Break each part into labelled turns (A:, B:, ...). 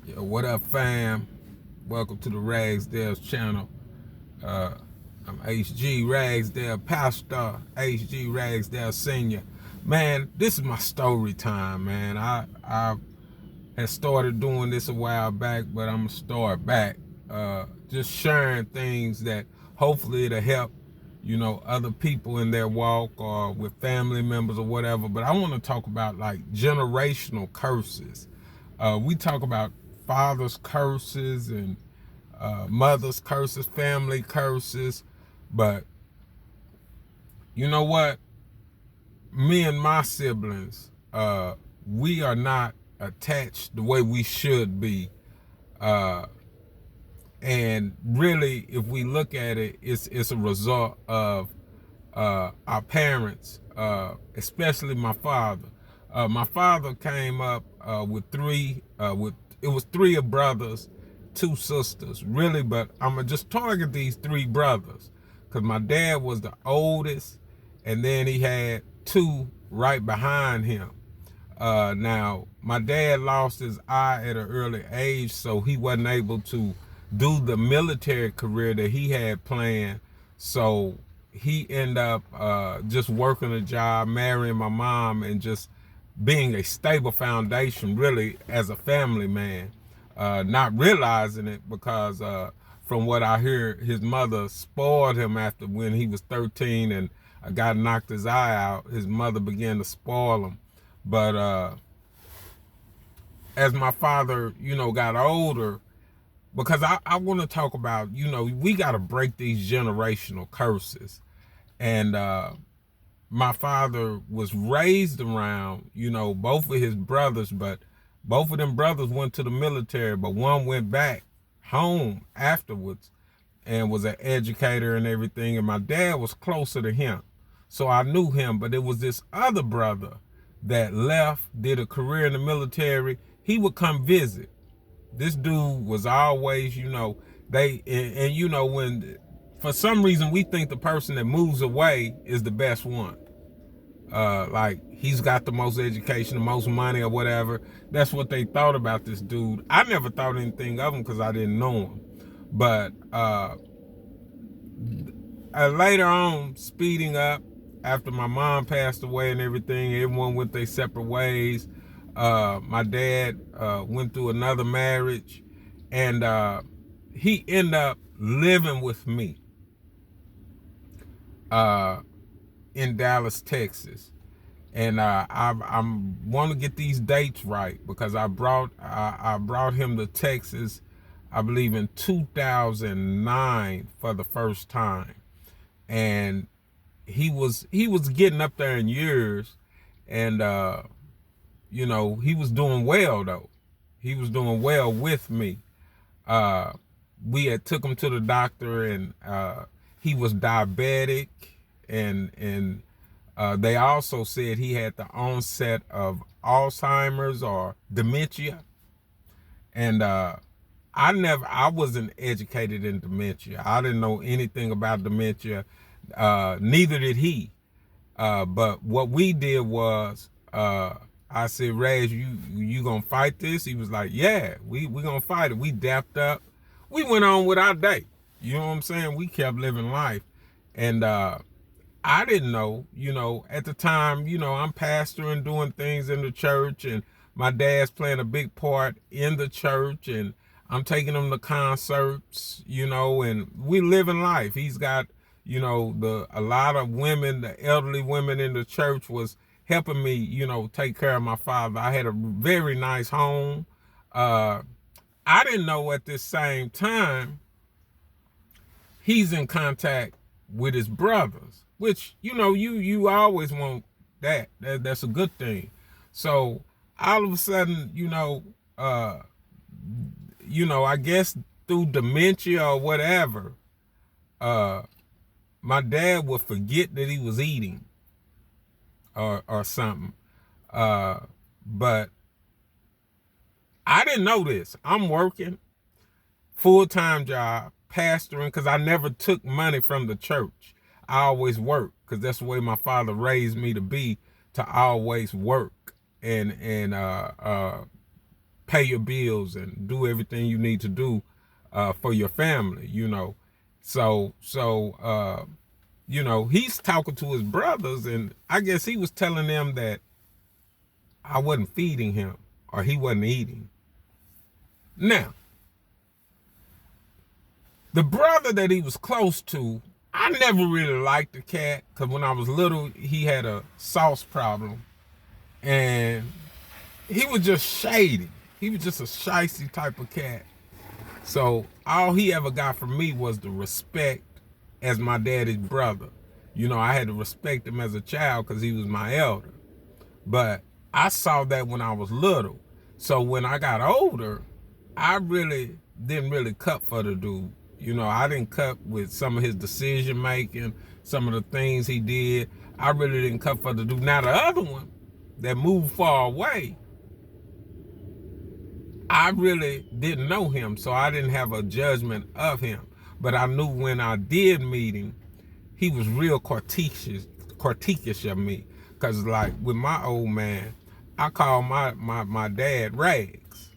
A: Yo, what up, fam? Welcome to the Ragsdale's channel. I'm HG Ragsdale Pastor, HG Ragsdale Senior. Man, this is my story time, man. I had started doing this a while back, but I'm gonna start back. Just sharing things that hopefully it'll help, other people in their walk or with family members or whatever. But I want to talk about like generational curses. We talk about father's curses and mother's curses, family curses, but you know what? Me and my siblings, we are not attached the way we should be. Uh, and really, if we look at it, it's a result of our parents, especially my father. My father came up with it was three of brothers, two sisters, really, but I'm gonna just target these three brothers because my dad was the oldest, and then he had two right behind him. Now, my dad lost his eye at an early age, so he wasn't able to do the military career that he had planned. So he ended up just working a job, marrying my mom, and just being a stable foundation, really, as a family man. Not realizing it because from what I hear, his mother spoiled him after when he was 13 and a guy knocked his eye out. His mother began to spoil him. But as my father, got older, because I want to talk about, we got to break these generational curses. And my father was raised around, both of his brothers, but both of them brothers went to the military, but one went back home afterwards and was an educator and everything. And my dad was closer to him. So I knew him, but it was this other brother that left, did a career in the military. He would come visit. This dude was always, when for some reason we think the person that moves away is the best one. Like he's got the most education, the most money or whatever. That's what they thought about this dude. I never thought anything of him because I didn't know him. But later on, speeding up, after my mom passed away and everything, everyone went their separate ways. My dad went through another marriage, and he ended up living with me in Dallas, Texas. And I want to get these dates right because I brought him to Texas, I believe in 2009 for the first time, and he was getting up there in years, and he was doing well though. He was doing well with me. We had took him to the doctor, and he was diabetic, and they also said he had the onset of Alzheimer's or dementia. And I wasn't educated in dementia. I didn't know anything about dementia. Neither did he. But what we did was, I said, Raz, you gonna fight this? He was like, yeah, we gonna fight it. We dapped up. We went on with our day. You know what I'm saying? We kept living life. And I didn't know, at the time, I'm pastoring, doing things in the church, and my dad's playing a big part in the church, and I'm taking him to concerts, and we living life. He's got, a lot of women, the elderly women in the church was helping me, take care of my father. I had a very nice home. I didn't know at this same time he's in contact with his brothers, which, you always want that. That's a good thing. So all of a sudden, I guess through dementia or whatever, my dad would forget that he was eating or something. But I didn't know this. I'm working full-time job, pastoring, because I never took money from the church. I always worked because that's the way my father raised me to be, to always work and pay your bills and do everything you need to do for your family, you know. So you know, he's talking to his brothers, and I guess he was telling them that I wasn't feeding him or he wasn't eating. Now, the brother that he was close to, I never really liked the cat because when I was little, he had a sauce problem, and he was just shady. He was just a shicey type of cat. So all he ever got from me was the respect as my daddy's brother. You know, I had to respect him as a child because he was my elder. But I saw that when I was little. So when I got older, I really didn't really cut for the dude. You know, I didn't cut with some of his decision making, some of the things he did. I really didn't cut for the dude. Now the other one that moved far away, I really didn't know him, so I didn't have a judgment of him. But I knew when I did meet him, he was real critiquish of me. Because like with my old man, I call my dad Rags.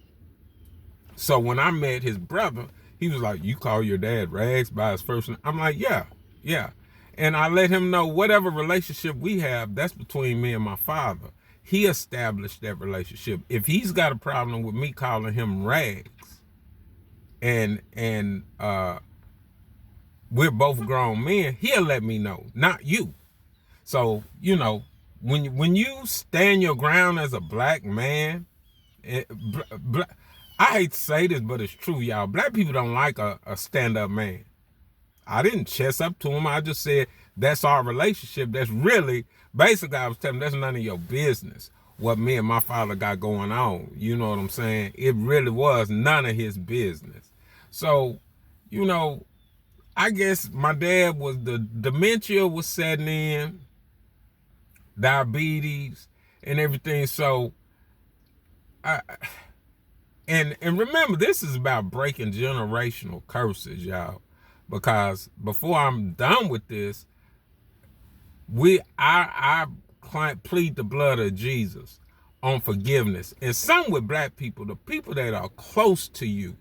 A: So when I met his brother, he was like, you call your dad Rags by his first name? I'm like, yeah. And I let him know whatever relationship we have, that's between me and my father. He established that relationship. If he's got a problem with me calling him Rags, and we're both grown men, he'll let me know, not you. So, you know, when you stand your ground as a black man, I hate to say this, but it's true, y'all. Black people don't like a stand-up man. I didn't chest up to him. I just said, that's our relationship. That's really, basically, I was telling him, that's none of your business what me and my father got going on. You know what I'm saying? It really was none of his business. So, you know, I guess my dad was, the dementia was setting in, diabetes and everything. So, and remember, this is about breaking generational curses, y'all. Because before I'm done with this, I plead the blood of Jesus on forgiveness. And some with black people, the people that are close to you,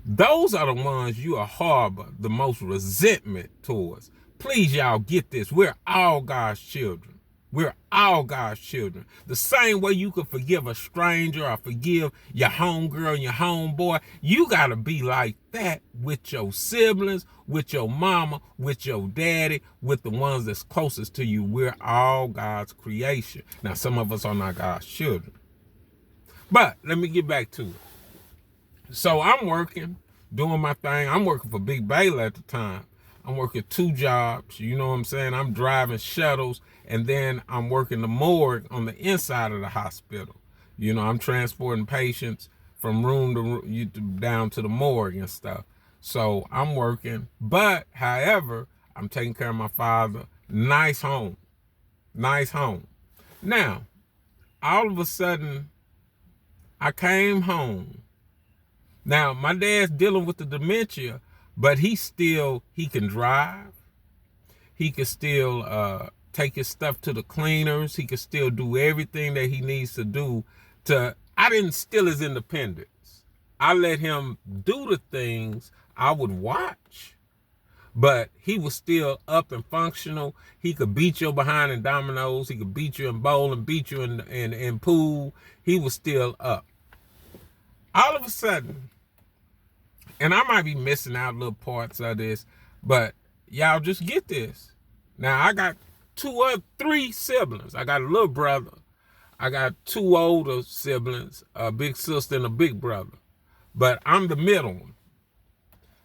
A: those are the ones you are harbor the most resentment towards. Please, y'all, get this. We're all God's children. We're all God's children. The same way you could forgive a stranger or forgive your homegirl and your homeboy, you got to be like that with your siblings, with your mama, with your daddy, with the ones that's closest to you. We're all God's creation. Now, some of us are not God's children. But let me get back to it. So I'm working, doing my thing. I'm working for Big Baylor at the time. I'm working 2 jobs, you know what I'm saying? I'm driving shuttles, and then I'm working the morgue on the inside of the hospital. You know, I'm transporting patients from room to room, down to the morgue and stuff. So I'm working, but however, I'm taking care of my father. Nice home. Nice home. Now, all of a sudden, I came home. Now, my dad's dealing with the dementia, but he can drive. He can still take his stuff to the cleaners. He can still do everything that he needs to do. I didn't steal his independence. I let him do the things I would watch, but he was still up and functional. He could beat you behind in dominoes. He could beat you in bowling, beat you in pool. He was still up. All of a sudden, and I might be missing out little parts of this, but y'all just get this. Now, I got 2 or 3 siblings. I got a little brother. I got 2 older siblings, a big sister and a big brother. But I'm the middle one.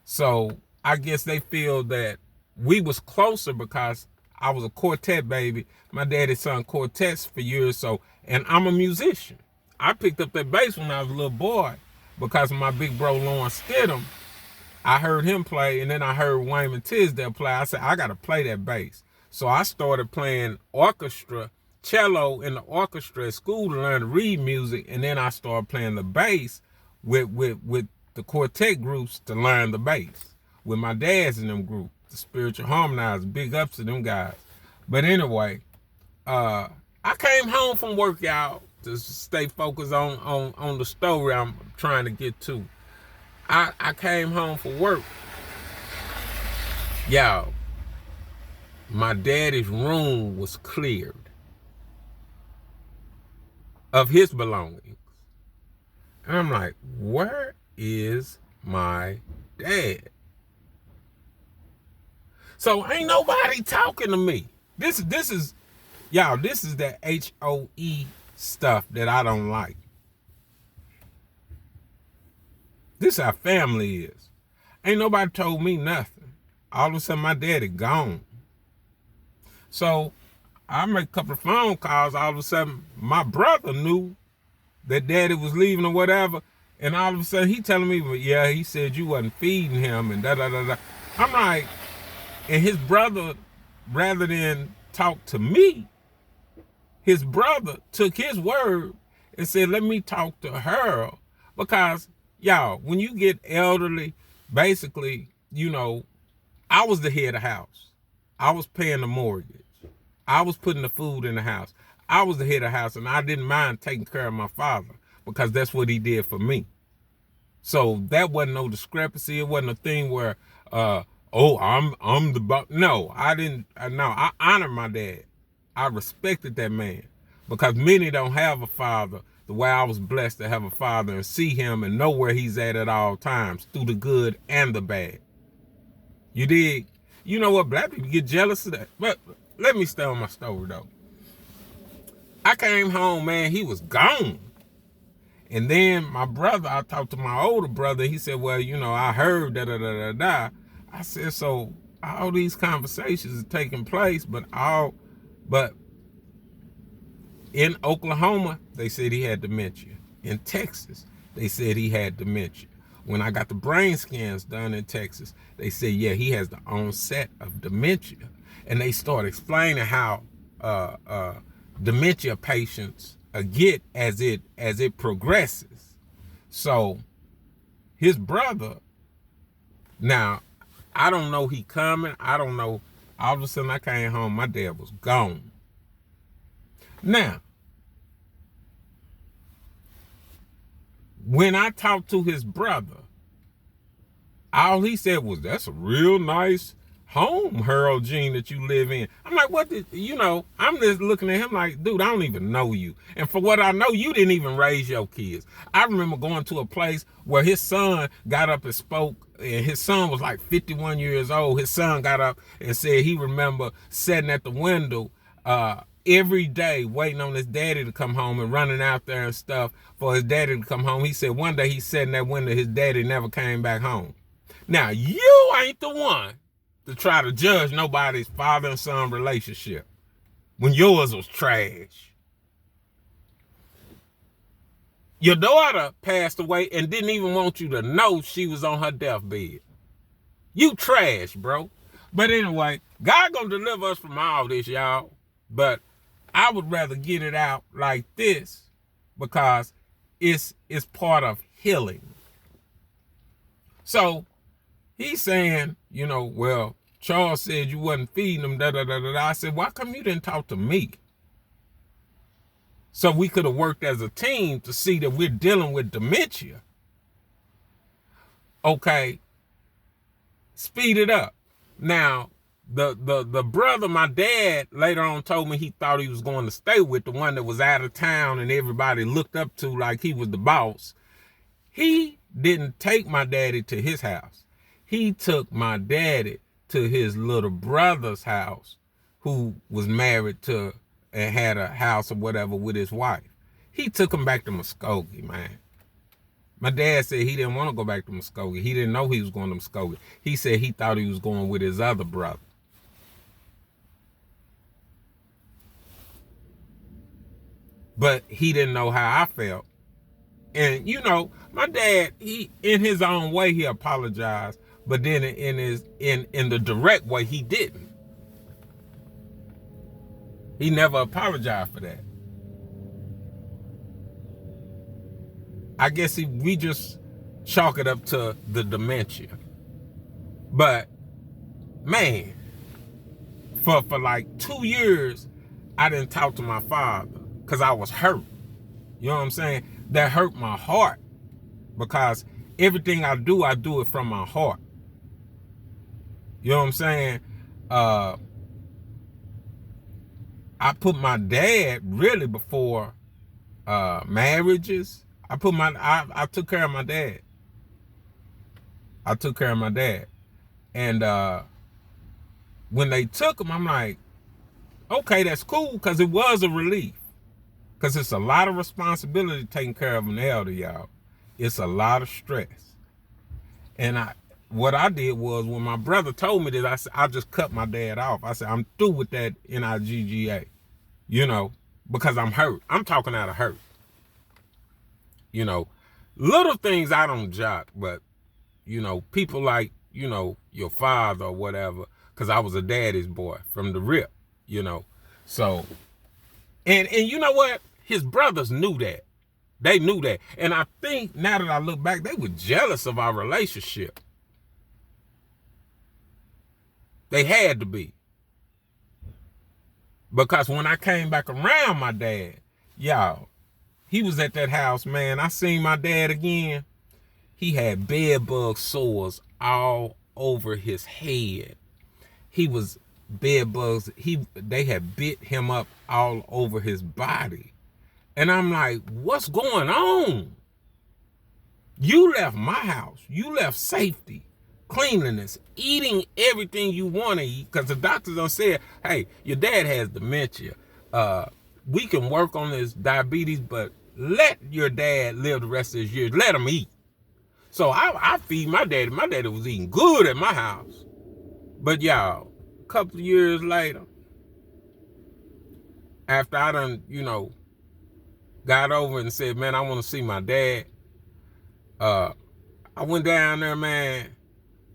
A: So I guess they feel that we was closer because I was a quartet baby. My daddy sung quartets for years, and I'm a musician. I picked up that bass when I was a little boy because of my big bro Lawrence Stidham. I heard him play, and then I heard Wayman Tisdale play. I said, I got to play that bass. So I started playing orchestra, cello in the orchestra at school to learn to read music, and then I started playing the bass with the quartet groups to learn the bass. With my dad's in them group, the Spiritual Harmonizers, big ups to them guys. But anyway, I came home from work, y'all, to stay focused on the story I'm trying to get to. I came home from work. Y'all, my daddy's room was cleared of his belongings. And I'm like, where is my dad? So ain't nobody talking to me. This is y'all, this is that HOE stuff that I don't like. This how family is. Ain't nobody told me nothing. All of a sudden my daddy gone. So I make a couple of phone calls. All of a sudden my brother knew that daddy was leaving or whatever. And all of a sudden he telling me, well, yeah, he said you wasn't feeding him and da-da-da-da. I'm like, and his brother, rather than talk to me, his brother took his word and said, let me talk to her. Because, y'all, when you get elderly, basically, you know, I was the head of the house. I was paying the mortgage. I was putting the food in the house. I was the head of the house, and I didn't mind taking care of my father because that's what he did for me. So that wasn't no discrepancy. It wasn't a thing where, I'm the boss. No, I didn't. No, I honored my dad. I respected that man because many don't have a father the way I was blessed to have a father and see him and know where he's at all times through the good and the bad. You dig? You know what? Black people get jealous of that. But let me stay on my story though. I came home, man, he was gone. And then my brother, I talked to my older brother. He said, well, you know, I heard da-da-da-da-da. I said, so all these conversations are taking place, but in Oklahoma, they said he had dementia. In Texas, they said he had dementia. When I got the brain scans done in Texas, they said, yeah, he has the onset of dementia. And they started explaining how dementia patients get as it progresses. So his brother, now, I don't know he coming. I don't know. All of a sudden I came home, my dad was gone. Now, when I talked to his brother, all he said was, that's a real nice home, Harold Gene, that you live in. I'm like, what did, you know, I'm just looking at him like, dude, I don't even know you. And for what I know, you didn't even raise your kids. I remember going to a place where his son got up and spoke, and his son was like 51 years old. His son got up and said he remember sitting at the window every day waiting on his daddy to come home and running out there and stuff for his daddy to come home. He said one day he sat in that window, his daddy never came back home. Now, you ain't the one to try to judge nobody's father and son relationship when yours was trash. Your daughter passed away and didn't even want you to know she was on her deathbed. You trash, bro. But anyway, God gonna deliver us from all this, y'all. But I would rather get it out like this because it's part of healing. So he's saying, you know, well, Charles said you wasn't feeding him, da-da-da-da. I said, why come you didn't talk to me? So we could have worked as a team to see that we're dealing with dementia. Okay, speed it up. Now, the brother, my dad, later on told me he thought he was going to stay with, the one that was out of town and everybody looked up to like he was the boss. He didn't take my daddy to his house. He took my daddy to his little brother's house, who was married to and had a house or whatever with his wife. He took him back to Muskogee, man. My dad said he didn't want to go back to Muskogee. He didn't know he was going to Muskogee. He said he thought he was going with his other brother. But he didn't know how I felt. And, you know, my dad, he, in his own way, he apologized. But then in the direct way, he didn't. He never apologized for that. I guess we just chalk it up to the dementia. But, man, for like 2 years, I didn't talk to my father because I was hurt. You know what I'm saying? That hurt my heart because everything I do it from my heart. You know what I'm saying? I put my dad really before marriages. I took care of my dad. I took care of my dad. And when they took him, I'm like, okay, that's cool, because it was a relief. Because it's a lot of responsibility taking care of an elder, y'all. It's a lot of stress. And what I did was, when my brother told me that, I just cut my dad off. I said, I'm through with that NIGGA, you know, because I'm hurt. I'm talking out of hurt. You know, little things I don't jock, but, you know, people like, you know, your father or whatever, because I was a daddy's boy from the rip, you know. So, and you know what? His brothers knew that. They knew that. And I think now that I look back, they were jealous of our relationship. They had to be. Because when I came back around my dad, y'all, he was at that house, man. I seen my dad again. He had bed bug sores all over his head. He was bed bugs. They had bit him up all over his body. And I'm like, what's going on? You left my house. You left safety, cleanliness, eating everything you want to eat, because the doctors done said, hey, your dad has dementia. We can work on his diabetes, but let your dad live the rest of his years. Let him eat. So I feed my daddy. My daddy was eating good at my house. But y'all, a couple of years later, after I done, you know, got over and said, man, I want to see my dad, I went down there, man.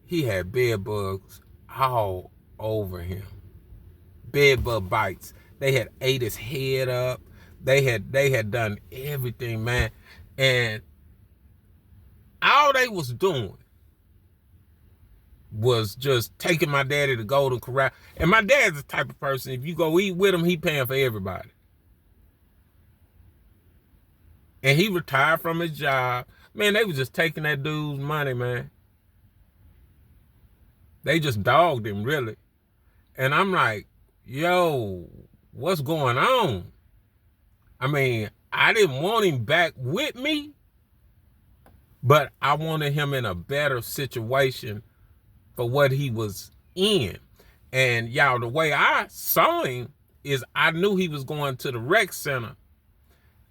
A: He had bed bugs all over him. Bed bug bites. They had ate his head up. They had done everything, man. And all they was doing was just taking my daddy to Golden Corral. And my dad's the type of person, if you go eat with him, he paying for everybody. And he retired from his job. Man, they was just taking that dude's money, man. They just dogged him, really. And I'm like, yo, what's going on? I mean, I didn't want him back with me, but I wanted him in a better situation for what he was in. And y'all, the way I saw him is I knew he was going to the rec center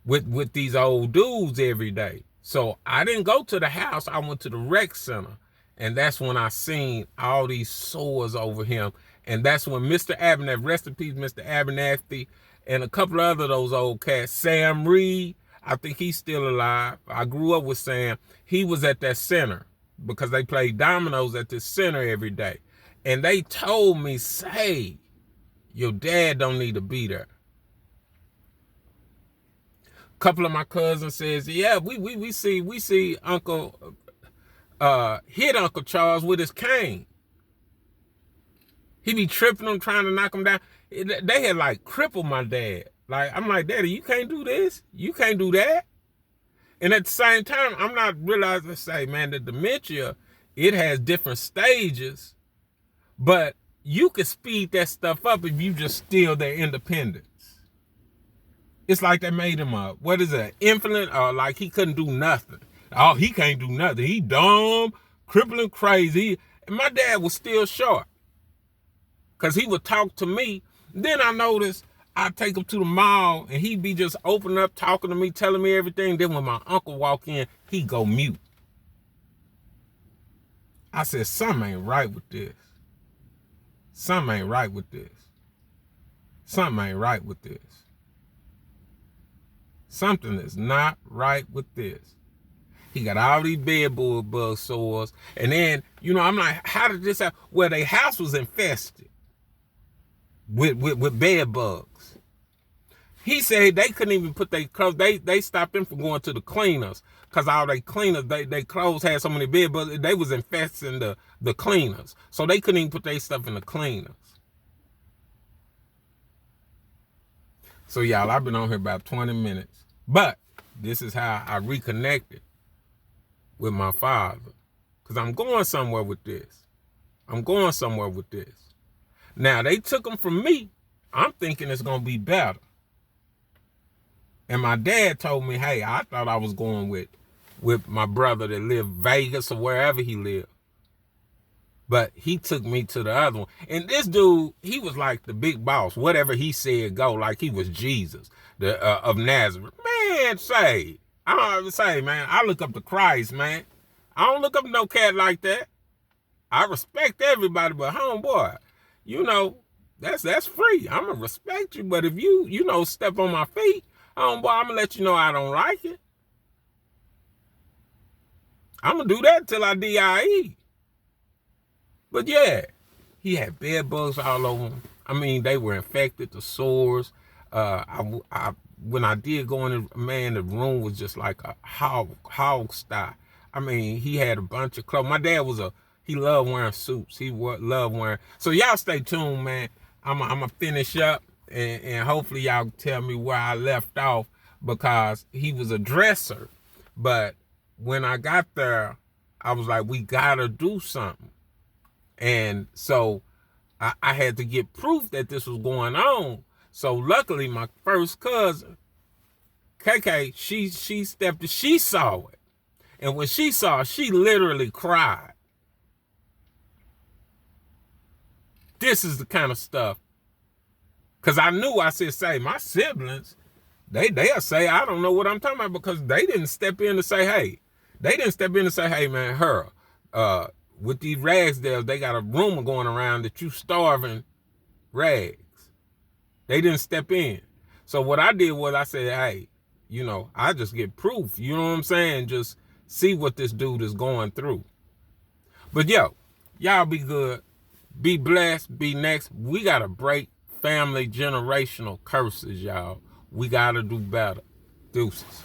A: with these old dudes every day. So I didn't go to the house. I went to the rec center. And that's when I seen all these sores over him. And that's when Mr. Abernathy, rest in peace, Mr. Abernathy, and a couple of other those old cats, Sam Reed, I think he's still alive. I grew up with Sam. He was at that center because they played dominoes at this center every day. And they told me, say, your dad don't need to be there. A couple of my cousins says, yeah, we see Uncle hit Uncle Charles with his cane. He be tripping him, trying to knock him down. They had like crippled my dad. Like, I'm like, Daddy, you can't do this. You can't do that. And at the same time, I'm not realizing to say, man, the dementia, it has different stages, but you can speed that stuff up if you just steal their independence. It's like they made him a, what is it, infinite, or like he couldn't do nothing. Oh, he can't do nothing. He dumb, crippling, crazy. And my dad was still short because he would talk to me. Then I noticed I'd take him to the mall and he'd be just opening up, talking to me, telling me everything. Then when my uncle walk in, he'd go mute. I said, something ain't right with this. Something ain't right with this. Something ain't right with this. Something is not right with this. He got all these bed bug sores. And then, you know, I'm like, how did this happen? Well, their house was infested with bed bugs. He said they couldn't even put their clothes, they stopped them from going to the cleaners because all they cleaners, they clothes had so many bed bugs, they was infesting the cleaners. So they couldn't even put their stuff in the cleaners. So y'all, I've been on here about 20 minutes. But this is how I reconnected with my father. Because I'm going somewhere with this. I'm going somewhere with this. Now, they took him from me. I'm thinking it's going to be better. And my dad told me, hey, I thought I was going with my brother that lived Vegas or wherever he lived. But he took me to the other one. And this dude, he was like the big boss. Whatever he said, go. Like he was Jesus of Nazareth. Man, I look up to Christ, man. I don't look up to no cat like that. I respect everybody, but homeboy, that's free. I'm going to respect you. But if you step on my feet, homeboy, I'm going to let you know I don't like it. I'm going to do that till I die. But yeah, he had bed bugs all over him. I mean, they were infected, the sores. When I did go in, the room was just like a hog sty. I mean, he had a bunch of clothes. My dad he loved wearing suits. He loved wearing. So y'all stay tuned, man. I'm gonna finish up and hopefully y'all tell me where I left off, because he was a dresser. But when I got there, I was like, we gotta do something. And so I had to get proof that this was going on. So luckily, my first cousin, KK, she saw it. And when she saw it, she literally cried. This is the kind of stuff. Because I said, say, my siblings, they'll say, I don't know what I'm talking about, because they didn't step in to say, hey. They didn't step in and say, hey, man, with these Ragsdales, they got a rumor going around that you starving Rags. They didn't step in. So what I did was I said, hey, I just get proof. You know what I'm saying? Just see what this dude is going through. But y'all be good. Be blessed. Be next. We got to break family generational curses, y'all. We got to do better. Deuces.